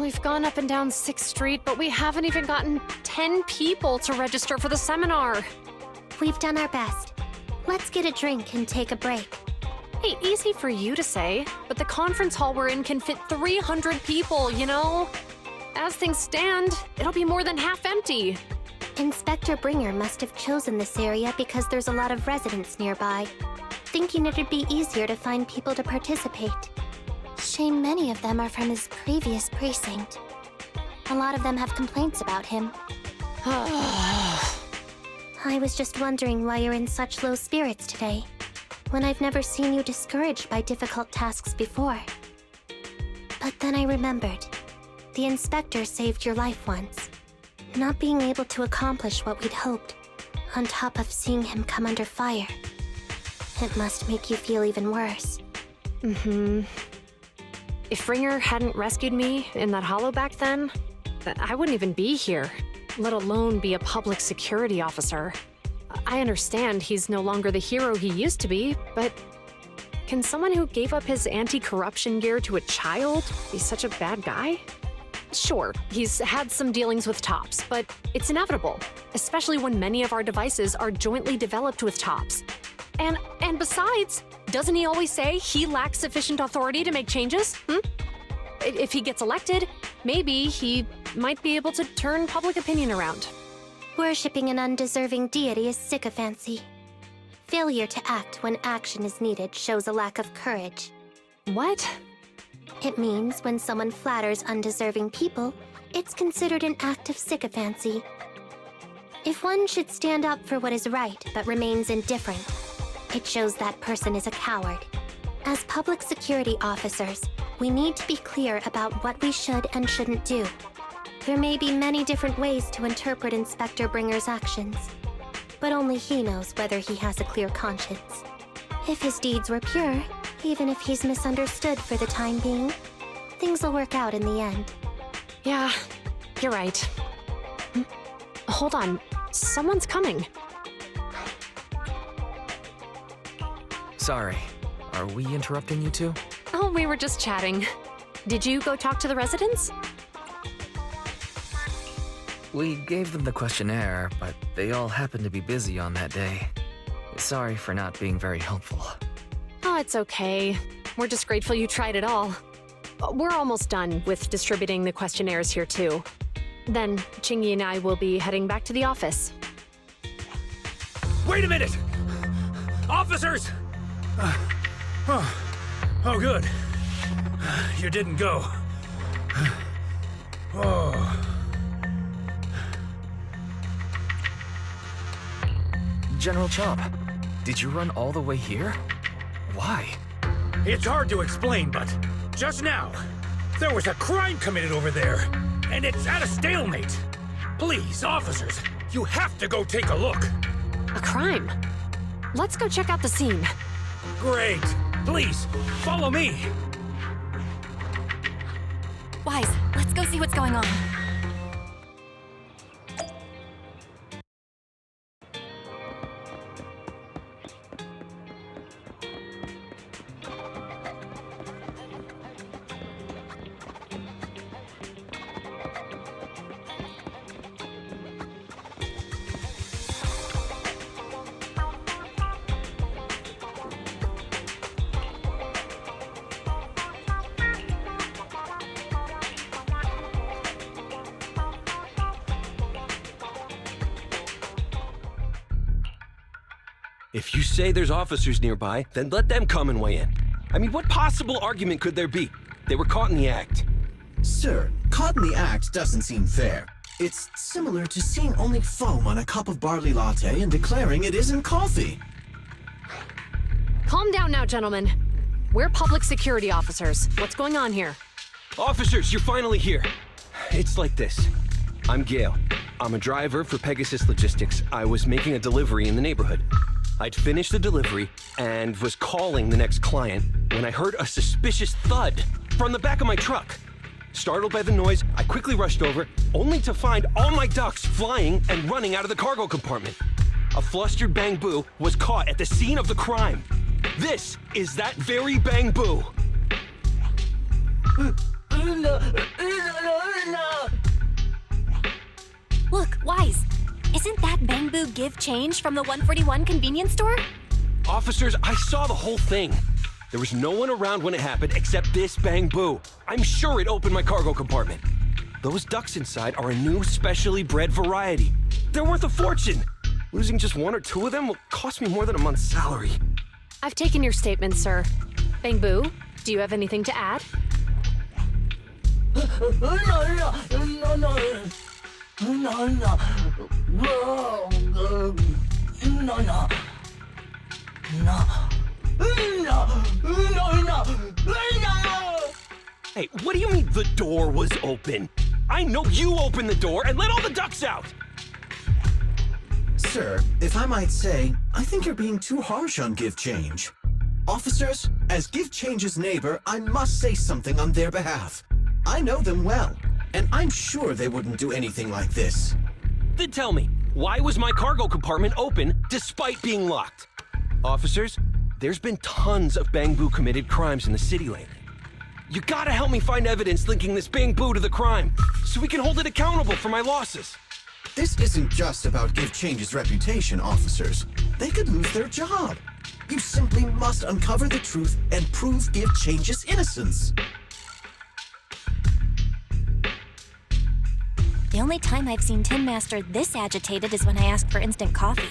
We've gone up and down 6th Street, but we haven't even gotten 10 people to register for the seminar. We've done our best. Let's get a drink and take a break. Hey, easy for you to say, but the conference hall we're in can fit 300 people, you know? As things stand, it'll be more than half empty. Inspector Bringer must have chosen this area because there's a lot of residents nearby, thinking it'd be easier to find people to participate. Shame many of them are from his previous precinct. A lot of them have complaints about him. I was just wondering why you're in such low spirits today, when I've never seen you discouraged by difficult tasks before. But then I remembered. The inspector saved your life once. Not being able to accomplish what we'd hoped, on top of seeing him come under fire. It must make you feel even worse. If Ringer hadn't rescued me in that hollow back then, I wouldn't even be here, let alone be a public security officer. I understand he's no longer the hero he used to be, but can someone who gave up his anti-corruption gear to a child be such a bad guy? Sure, he's had some dealings with Tops, but it's inevitable, especially when many of our devices are jointly developed with Tops. And besides, doesn't he always say he lacks sufficient authority to make changes? If he gets elected, maybe he might be able to turn public opinion around. Worshipping an undeserving deity is sycophancy. Failure to act when action is needed shows a lack of courage. What? It means when someone flatters undeserving people, it's considered an act of sycophancy. If one should stand up for what is right but remains indifferent, it shows that person is a coward. As public security officers, we need to be clear about what we should and shouldn't do. There may be many different ways to interpret Inspector Bringer's actions, but only he knows whether he has a clear conscience. If his deeds were pure, even if he's misunderstood for the time being, things will work out in the end. Yeah, you're right. Hold on, someone's coming. Sorry, are we interrupting you two? Oh, we were just chatting. Did you go talk to the residents? We gave them the questionnaire, but they all happened to be busy on that day. Sorry for not being very helpful. Oh, it's okay. We're just grateful you tried it all. We're almost done with distributing the questionnaires here, too. Then, Chingy and I will be heading back to the office. Wait a minute! Officers! Oh, good. You didn't go. Oh. General Chomp, did you run all the way here? Why? It's hard to explain, but just now, there was a crime committed over there, and it's at a stalemate. Please, officers, you have to go take a look. A crime? Let's go check out the scene. Great. Please, follow me. Wise, let's go see what's going on. If you say there's officers nearby, then let them come and weigh in. I mean, what possible argument could there be? They were caught in the act. Sir, caught in the act doesn't seem fair. It's similar to seeing only foam on a cup of barley latte and declaring it isn't coffee. Calm down now, gentlemen. We're public security officers. What's going on here? Officers, you're finally here. It's like this. I'm Gale. I'm a driver for Pegasus Logistics. I was making a delivery in the neighborhood. I'd finished the delivery and was calling the next client when I heard a suspicious thud from the back of my truck. Startled by the noise, I quickly rushed over, only to find all my ducks flying and running out of the cargo compartment. A flustered Bang Boo was caught at the scene of the crime. This is that very Bang Boo. Look, Wise. Isn't that Bang Boo give change from the 141 convenience store? Officers, I saw the whole thing. There was no one around when it happened except this Bang Boo. I'm sure it opened my cargo compartment. Those ducks inside are a new specially bred variety. They're worth a fortune. Losing just one or two of them will cost me more than a month's salary. I've taken your statement, sir. Bang Boo, do you have anything to add? Hey, what do you mean the door was open? I know you opened the door and let all the ducks out! Sir, if I might say, I think you're being too harsh on Give Change. Officers, as Give Change's neighbor, I must say something on their behalf. I know them well, and I'm sure they wouldn't do anything like this. Then tell me, why was my cargo compartment open despite being locked? Officers, there's been tons of Bang Boo committed crimes in the city lately. You gotta help me find evidence linking this Bang Boo to the crime, so we can hold it accountable for my losses. This isn't just about Give Change's reputation, officers. They could lose their job. You simply must uncover the truth and prove Give Change's innocence. The only time I've seen Tin Master this agitated is when I asked for instant coffee.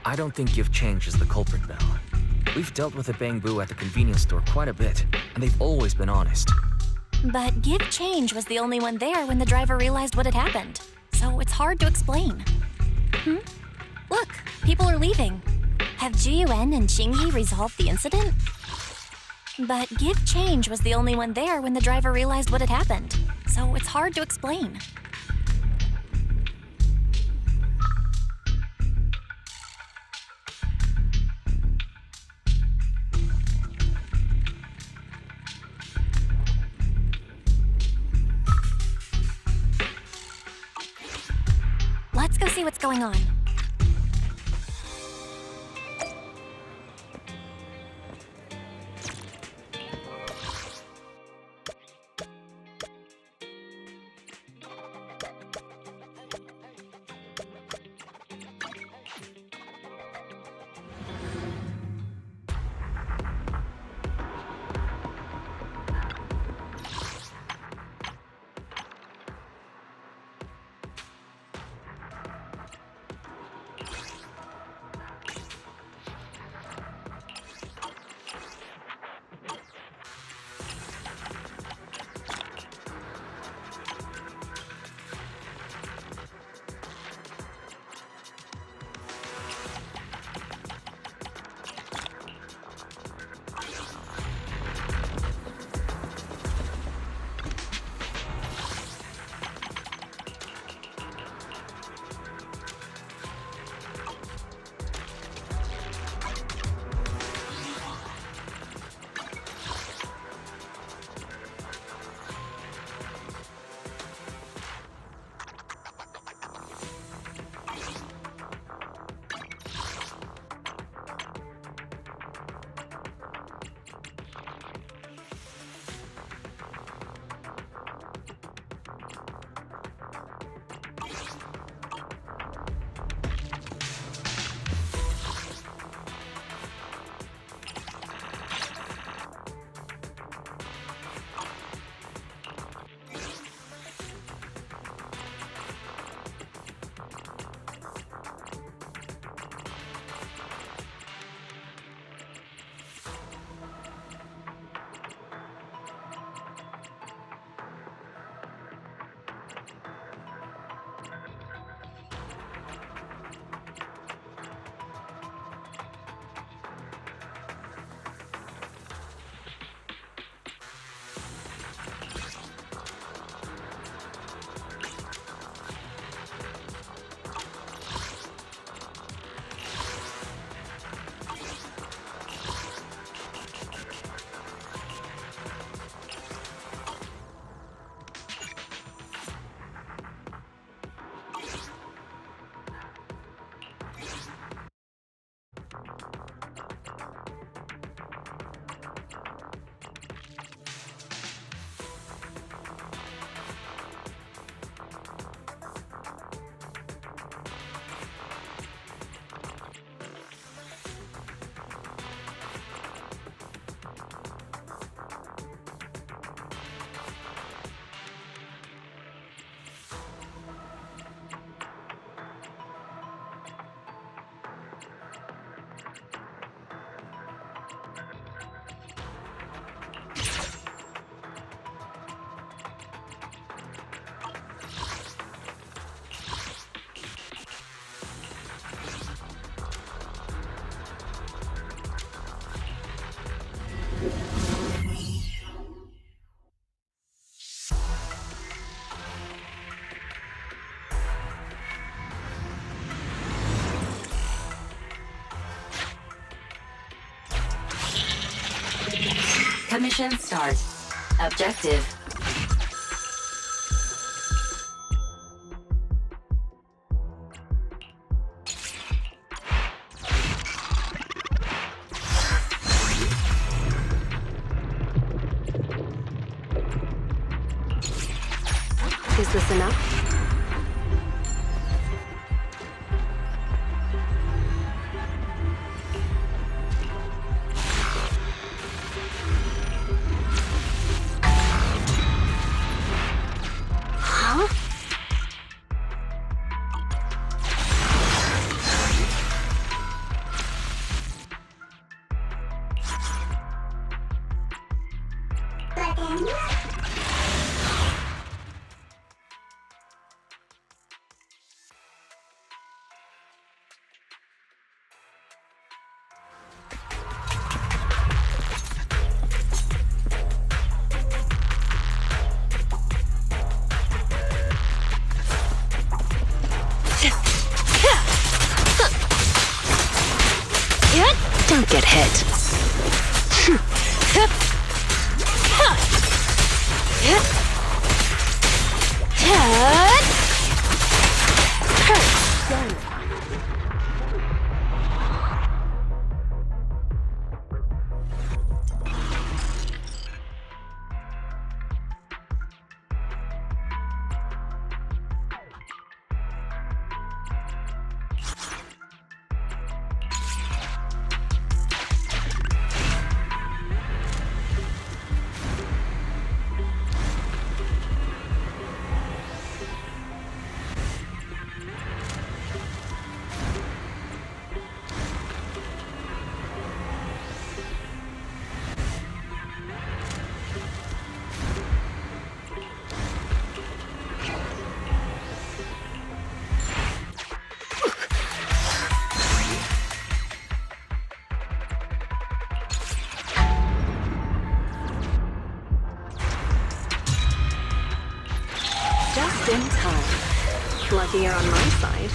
I don't think Give Change is the culprit, Belle. We've dealt with the Bang Boo at the convenience store quite a bit, and they've always been honest. But Give Change was the only one there when the driver realized what had happened. So it's hard to explain. Look, people are leaving. Have Jiyuan and Qingyi resolved the incident? But Give Change was the only one there when the driver realized what had happened. So it's hard to explain. Let's go see what's going on. Commission start. Objective. Is this enough? Huh? Don't get hit. Just in time. Lucky you're on my side.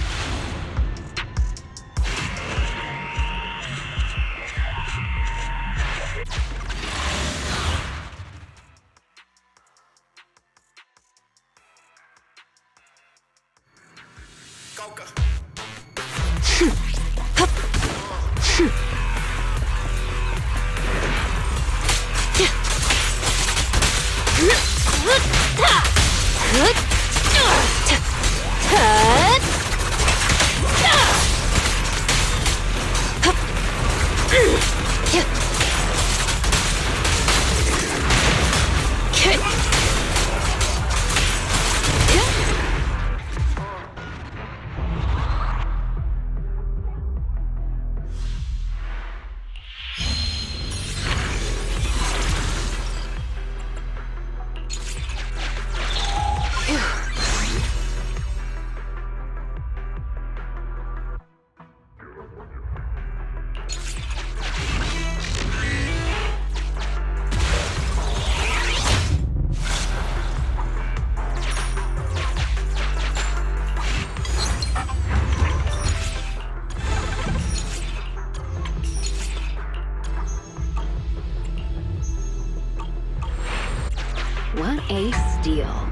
What a steal.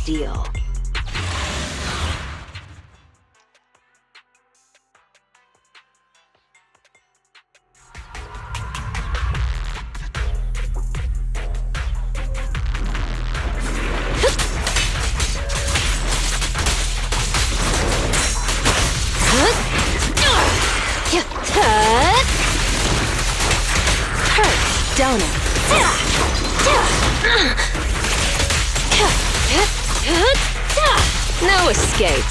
steal. Hurt, don't it? No escape.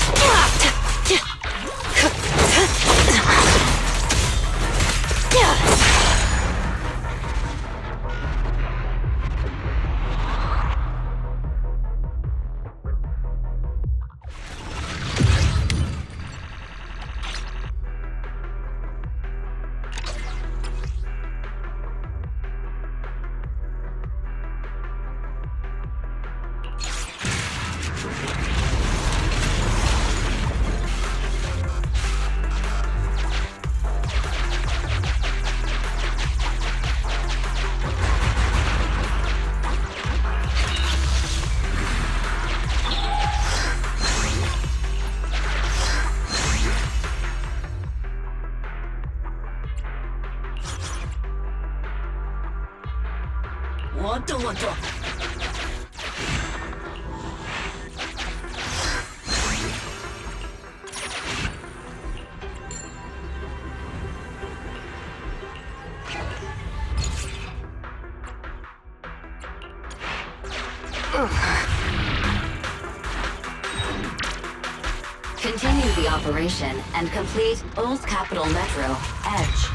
Continue the operation and complete Old Capital Metro, Edge.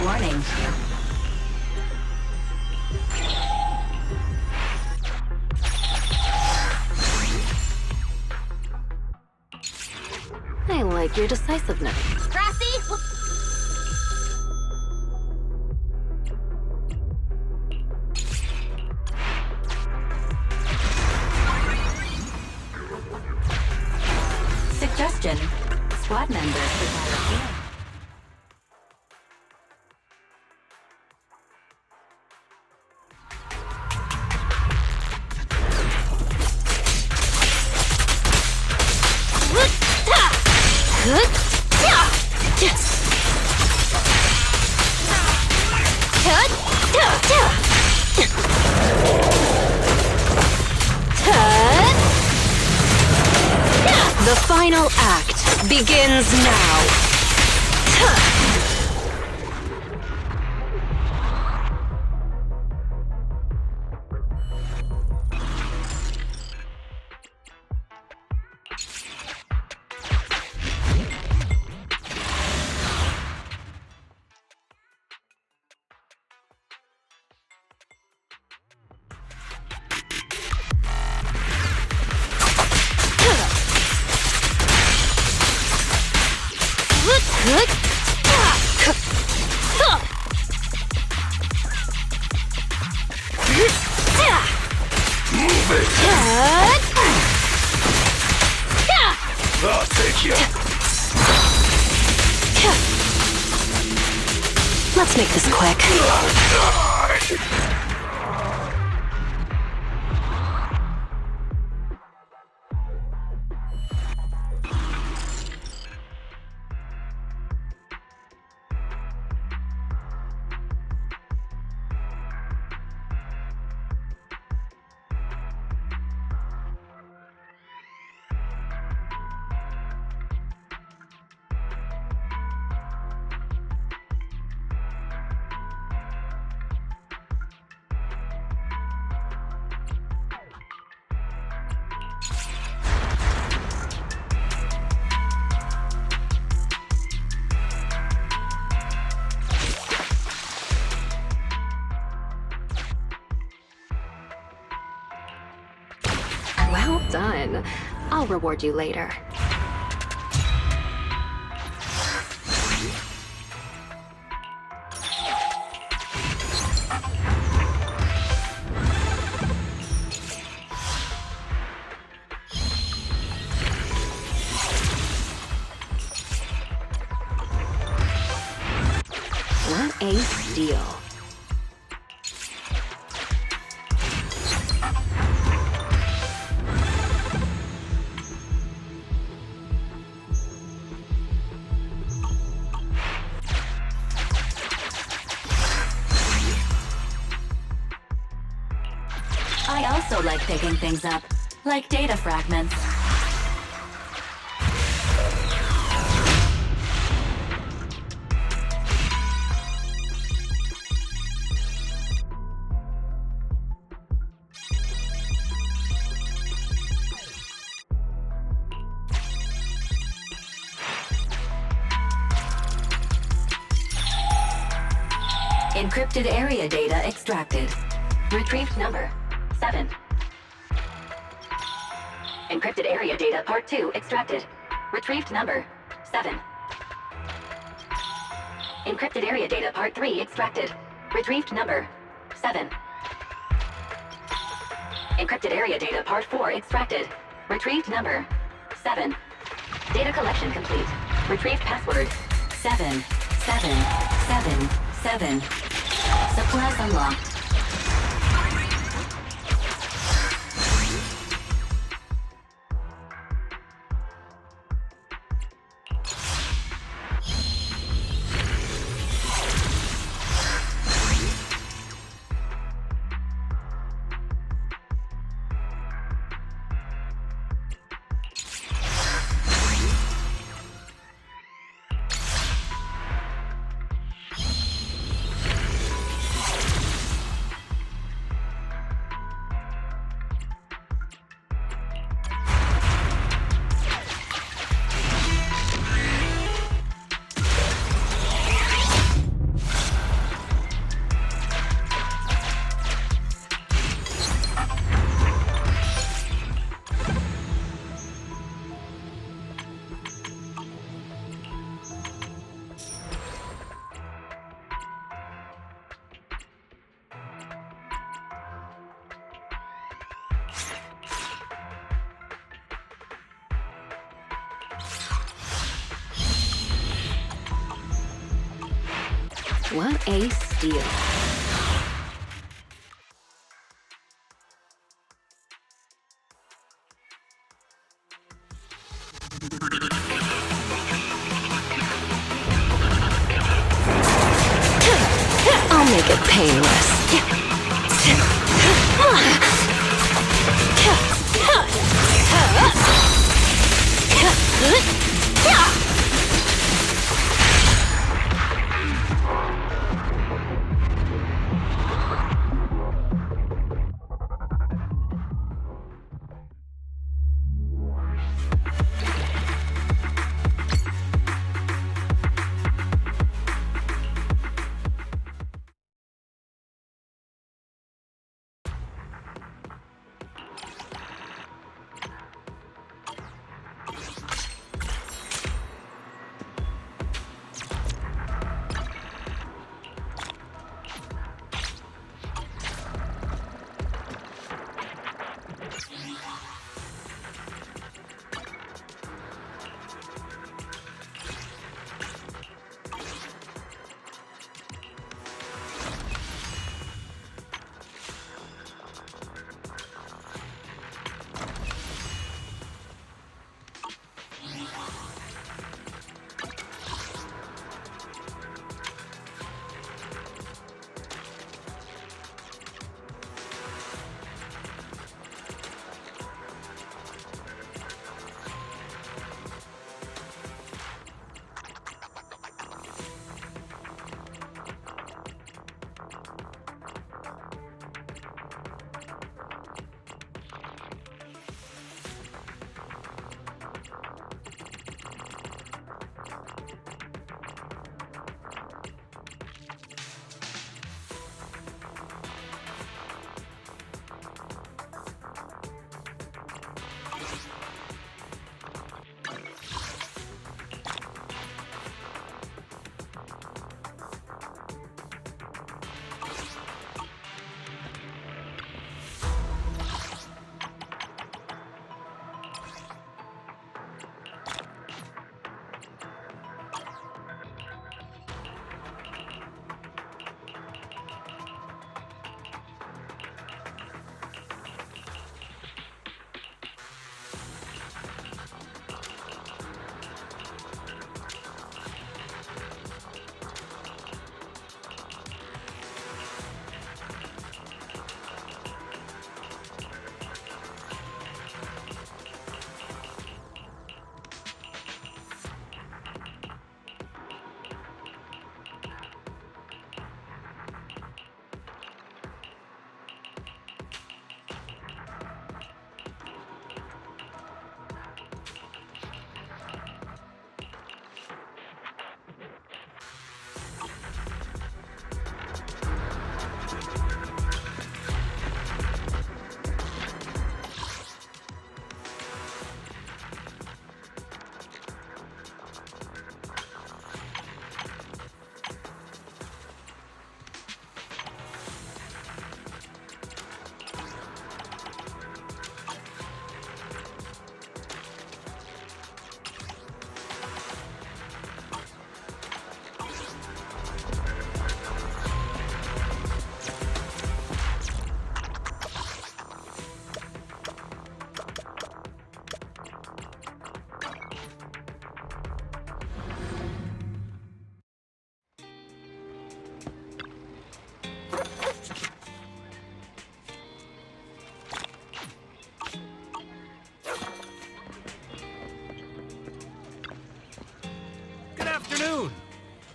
Warning. I like your decisiveness. Grassy! Suggestion. Squad members require healing. The final act begins now. I'll take you. Let's make this quick. Well done. I'll reward you later. What a steal. picking things up, like data fragments. Encrypted area data extracted. Retrieved number 7. Encrypted area data part 2 extracted. Retrieved number 7. Encrypted area data part 3 extracted. Retrieved number 7. Encrypted area data part 4 extracted. Retrieved number 7. Data collection complete. Retrieved password 7777. Supplies unlocked. What a steal. I'll make it painless.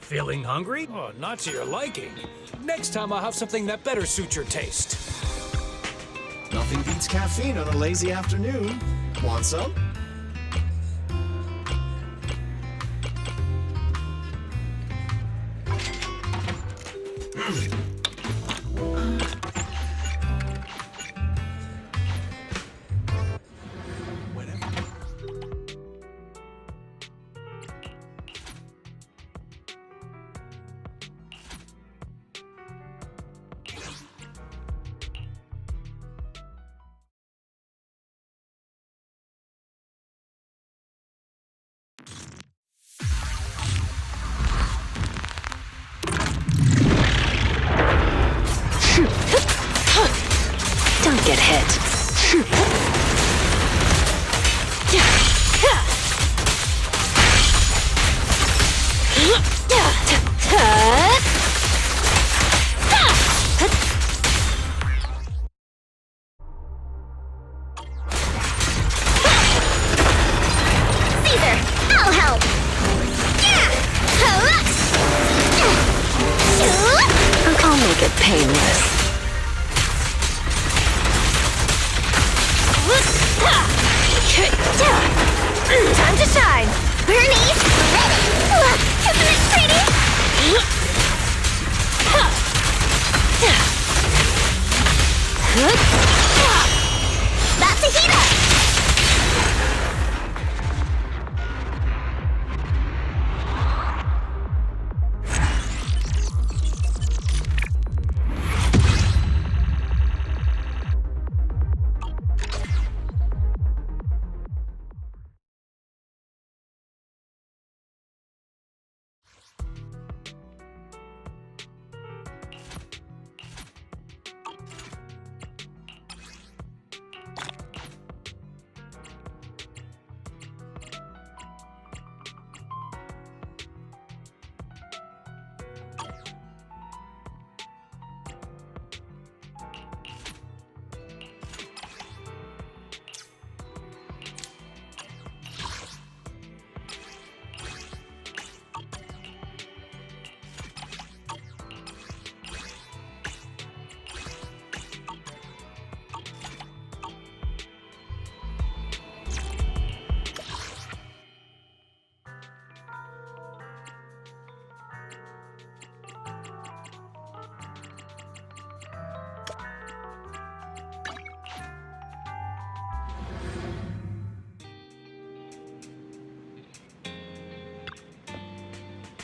Feeling hungry? Oh, not to your liking. Next time I'll have something that better suits your taste. Nothing beats caffeine on a lazy afternoon. Want some? Don't get hit. Caesar, I'll help! I'll make it painless. Time to shine! Bernice, ready! Isn't it pretty? That's a heat up!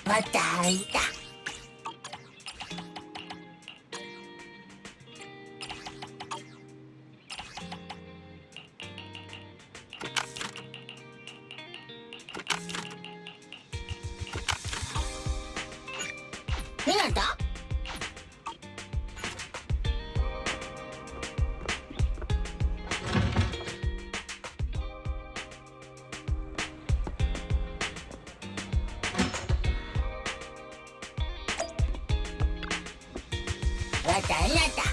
Batalha. Merda. Batalha.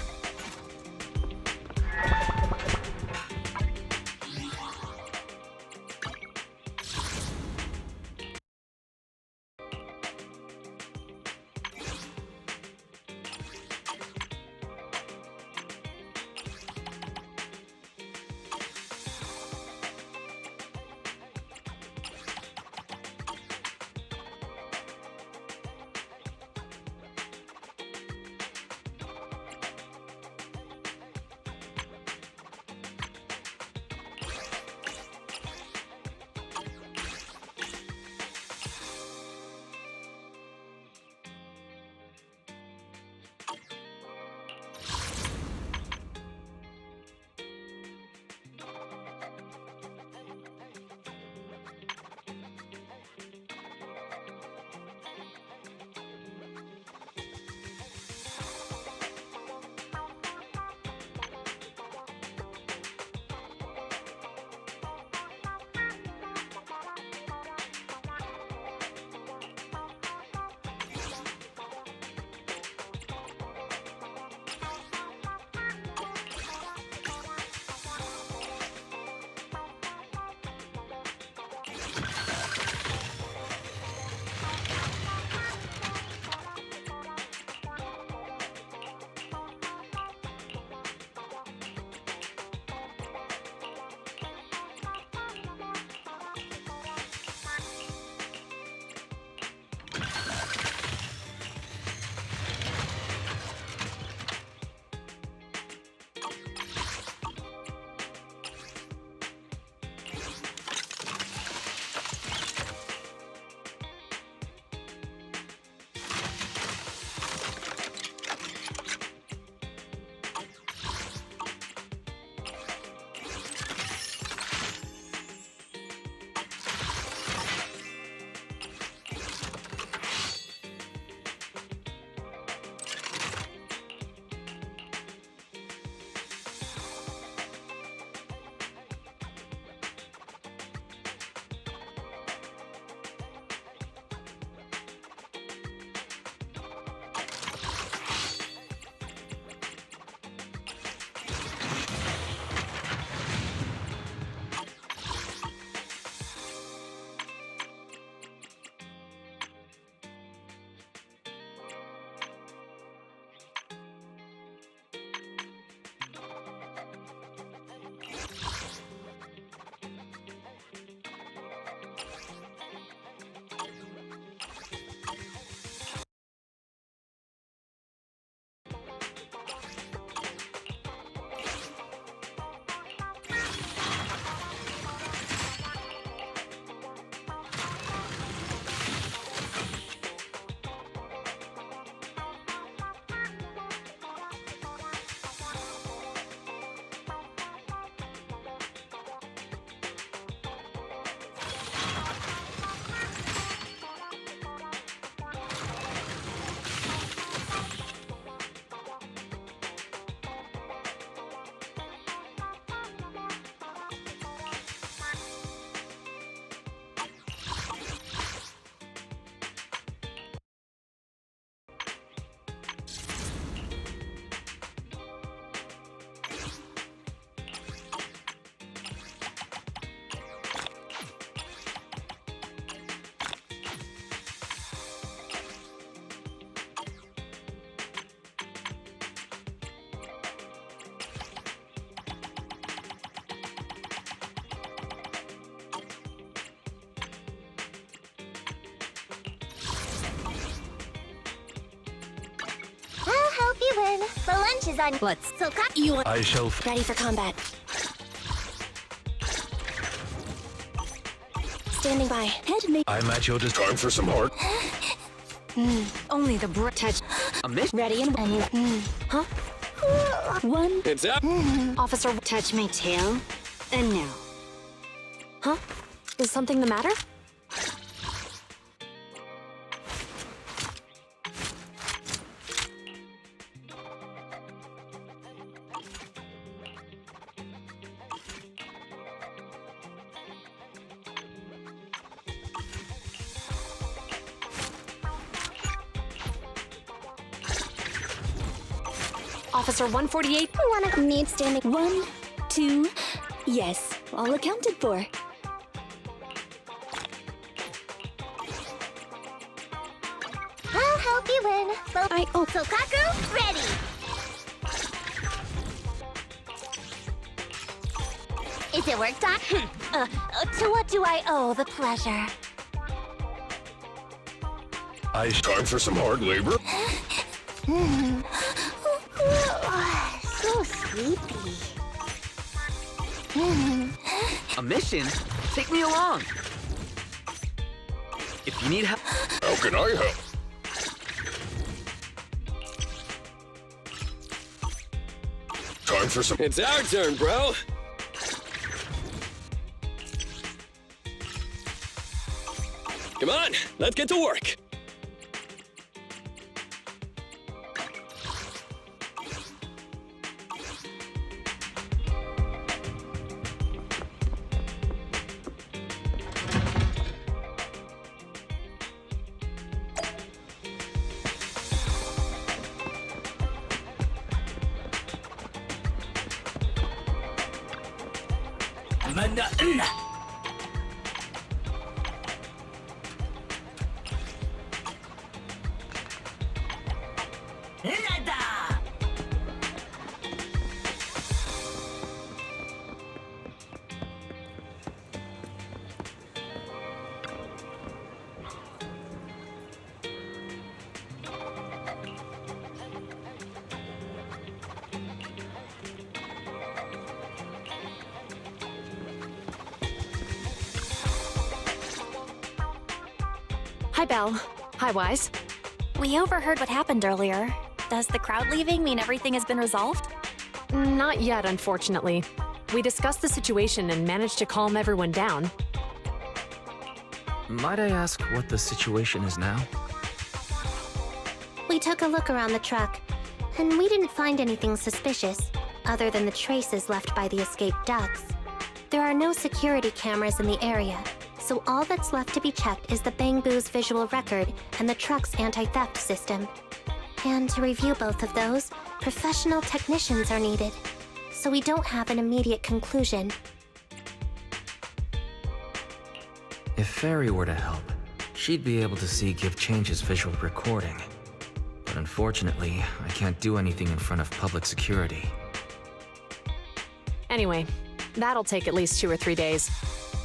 is on. Let's. So you are I shall. ready for combat. Standing by. Head me. I'm at your time for some hard. Only the touch. A mission? Ready and Huh? one. It's up. Officer, Touch my tail. And now. huh? Is something the matter? Officer 148. Wanna need standing. 1, 2. Yes, all accounted for. I'll help you win. Sokaku, ready. Is it work time? To what do I owe the pleasure? Time for some hard labor. So sleepy. A mission? Take me along. If you need help. How can I help? Time for some. It's our turn, bro. Come on, let's get to work. Hi, Belle. Hi, Wise. We overheard what happened earlier. Does the crowd leaving mean everything has been resolved? Not yet, unfortunately. We discussed the situation and managed to calm everyone down. Might I ask what the situation is now? We took a look around the truck, and we didn't find anything suspicious, other than the traces left by the escaped ducks. There are no security cameras in the area, so all that's left to be checked is the Bangbu's visual record and the truck's anti-theft system. And to review both of those, professional technicians are needed, so we don't have an immediate conclusion. If Fairy were to help, she'd be able to see Give Change's visual recording. But unfortunately, I can't do anything in front of public security. Anyway, that'll take at least 2 or 3 days.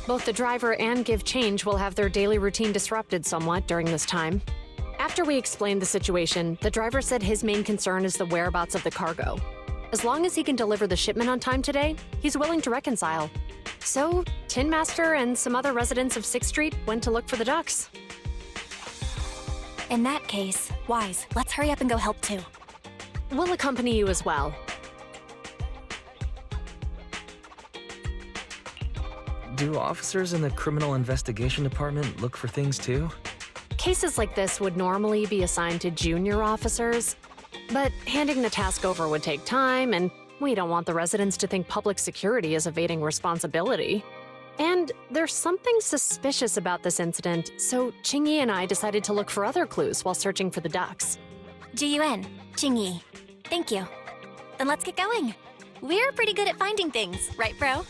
Both the driver and Give Change will have their daily routine disrupted somewhat during this time. After we explained the situation, the driver said his main concern is the whereabouts of the cargo. As long as he can deliver the shipment on time today, he's willing to reconcile. So, Tin Master and some other residents of 6th Street went to look for the ducks. In that case, Wise, let's hurry up and go help too. We'll accompany you as well. Do officers in the Criminal Investigation Department look for things too? Cases like this would normally be assigned to junior officers, but handing the task over would take time, and we don't want the residents to think public security is evading responsibility. And there's something suspicious about this incident, so Qingyi and I decided to look for other clues while searching for the ducks. G-U-N, Qingyi. Thank you. Then let's get going. We're pretty good at finding things, right, bro?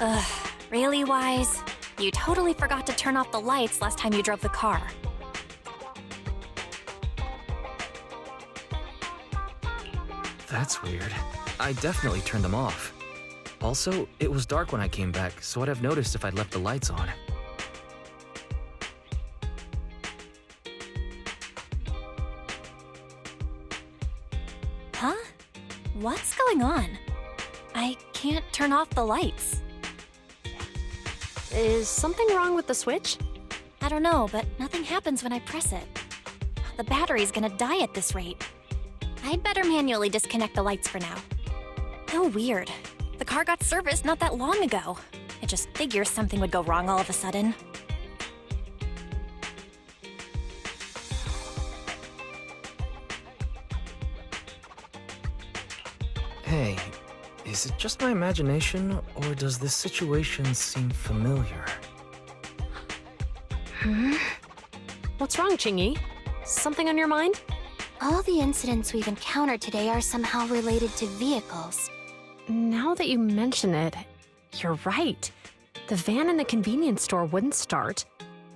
Ugh, really, Wise? You totally forgot to turn off the lights last time you drove the car. That's weird. I definitely turned them off. Also, it was dark when I came back, so I'd have noticed if I'd left the lights on. Huh? What's going on? I can't turn off the lights. Is something wrong with the switch? I don't know, but nothing happens when I press it. The battery's gonna die at this rate. I'd better manually disconnect the lights for now. Oh, weird. The car got serviced not that long ago. I just figured something would go wrong all of a sudden. Hey, is it just my imagination, or does this situation seem familiar? What's wrong, Chingy? Something on your mind? All the incidents we've encountered today are somehow related to vehicles. Now that you mention it, you're right. The van in the convenience store wouldn't start.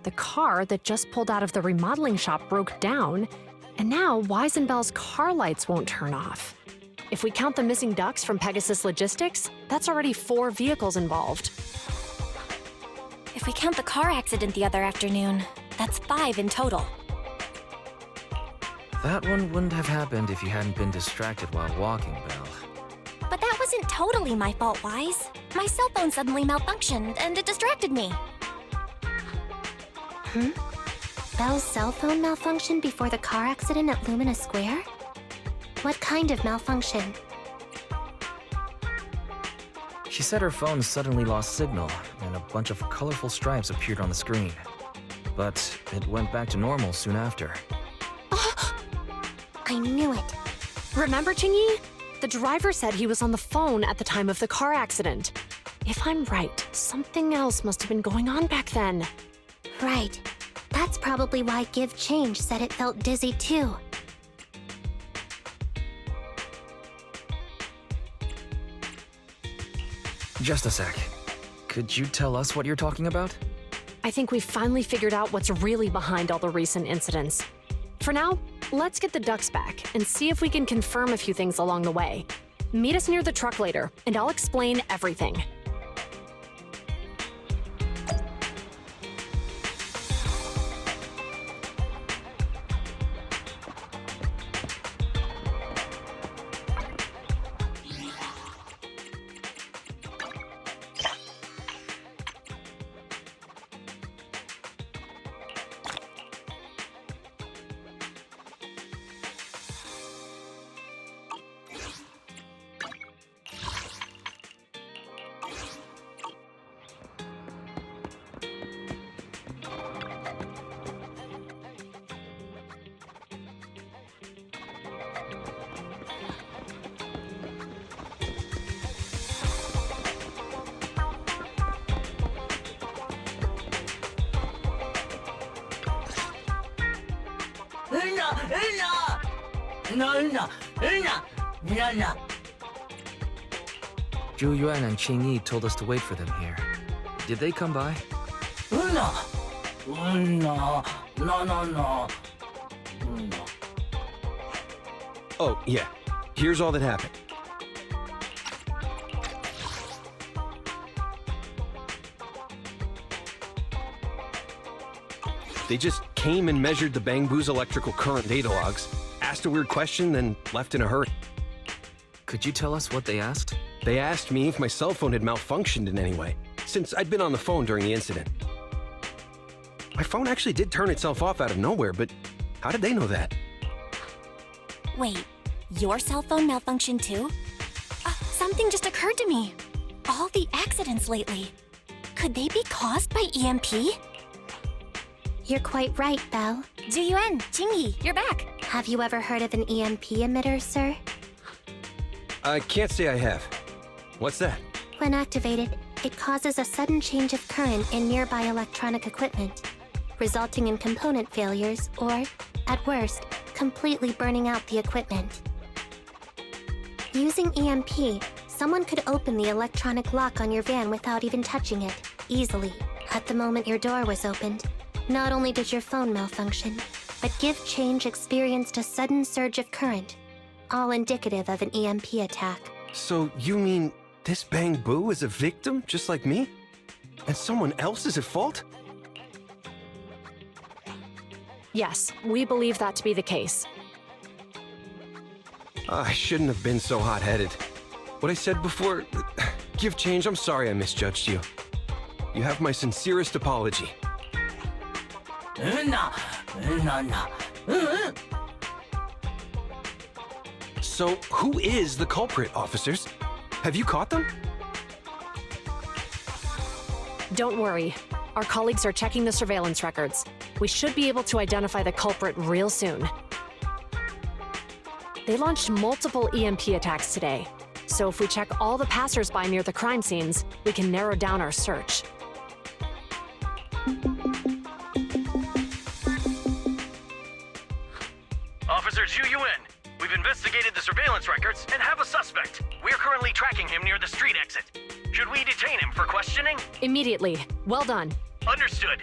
The car that just pulled out of the remodeling shop broke down. And now Weisenbell's car lights won't turn off. If we count the missing ducks from Pegasus Logistics, that's already 4 vehicles involved. If we count the car accident the other afternoon, that's 5 in total. That one wouldn't have happened if you hadn't been distracted while walking, Belle. But that wasn't totally my fault, Wise. My cell phone suddenly malfunctioned, and it distracted me. Belle's cell phone malfunctioned before the car accident at Lumina Square? What kind of malfunction? She said her phone suddenly lost signal, and a bunch of colorful stripes appeared on the screen. But it went back to normal soon after. I knew it. Remember, Chingy? The driver said he was on the phone at the time of the car accident. If I'm right, something else must have been going on back then. Right. That's probably why Give Change said it felt dizzy too. Just a sec. Could you tell us what you're talking about? I think we finally figured out what's really behind all the recent incidents. For now, let's get the ducks back and see if we can confirm a few things along the way. Meet us near the truck later, and I'll explain everything. Zhu Yuan and Qing Yi told us to wait for them here. Did they come by? Oh, yeah. Here's all that happened. They just came and measured the Bangbu's electrical current data logs, asked a weird question, then left in a hurry. Could you tell us what they asked? They asked me if my cell phone had malfunctioned in any way, since I'd been on the phone during the incident. My phone actually did turn itself off out of nowhere, but how did they know that? Wait, your cell phone malfunctioned too? Something just occurred to me. All the accidents lately, could they be caused by EMP? You're quite right, Belle. Zhuyuan, Qingyi, you're back. Have you ever heard of an EMP emitter, sir? I can't say I have. What's that? When activated, it causes a sudden change of current in nearby electronic equipment, resulting in component failures or, at worst, completely burning out the equipment. Using EMP, Someone could open the electronic lock on your van without even touching it, easily. At the moment your door was opened, not only did your phone malfunction, but Give Change experienced a sudden surge of current, all indicative of an EMP attack. So you mean this Bang Boo is a victim, just like me? And someone else is at fault? Yes, we believe that to be the case. I shouldn't have been so hot-headed. What I said before... Give Change, I'm sorry I misjudged you. You have my sincerest apology. So, who is the culprit, officers? Have you caught them? Don't worry. Our colleagues are checking the surveillance records. We should be able to identify the culprit real soon. They launched multiple EMP attacks today, so if we check all the passers-by near the crime scenes, we can narrow down our search. Officer Zhu Yuan, we've investigated the surveillance records and have a suspect. We're currently tracking him near the street exit. Should we detain him for questioning? Immediately. Well done. Understood.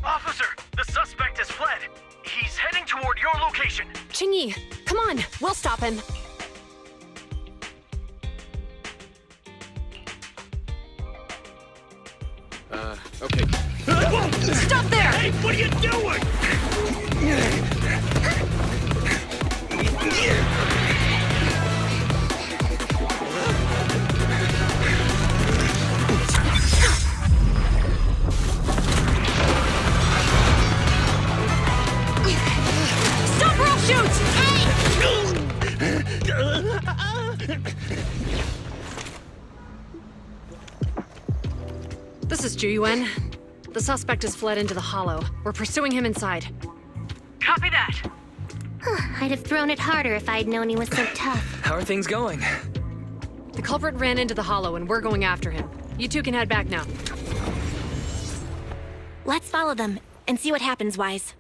Officer, the suspect has fled. He's heading toward your location. Qingyi, come on, we'll stop him. Okay. Stop there! Hey, what are you doing? Stop or I'll shoot! This is Zhu Yuan. The suspect has fled into the hollow. We're pursuing him inside. Copy that. I'd have thrown it harder if I'd known he was so tough. How are things going? The culprit ran into the hollow and we're going after him. You two can head back now. Let's follow them and see what happens, Wise.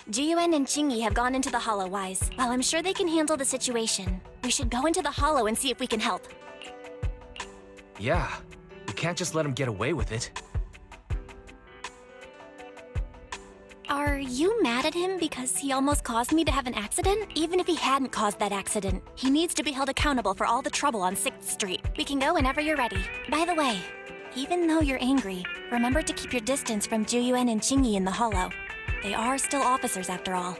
Jiyuan and Qingyi have gone into the hollow, Wise. While I'm sure they can handle the situation, we should go into the hollow and see if we can help. Yeah, we can't just let him get away with it. Are you mad at him because he almost caused me to have an accident? Even if he hadn't caused that accident, he needs to be held accountable for all the trouble on 6th Street. We can go whenever you're ready. By the way, even though you're angry, remember to keep your distance from Jiyuan and Qingyi in the hollow. They are still officers after all.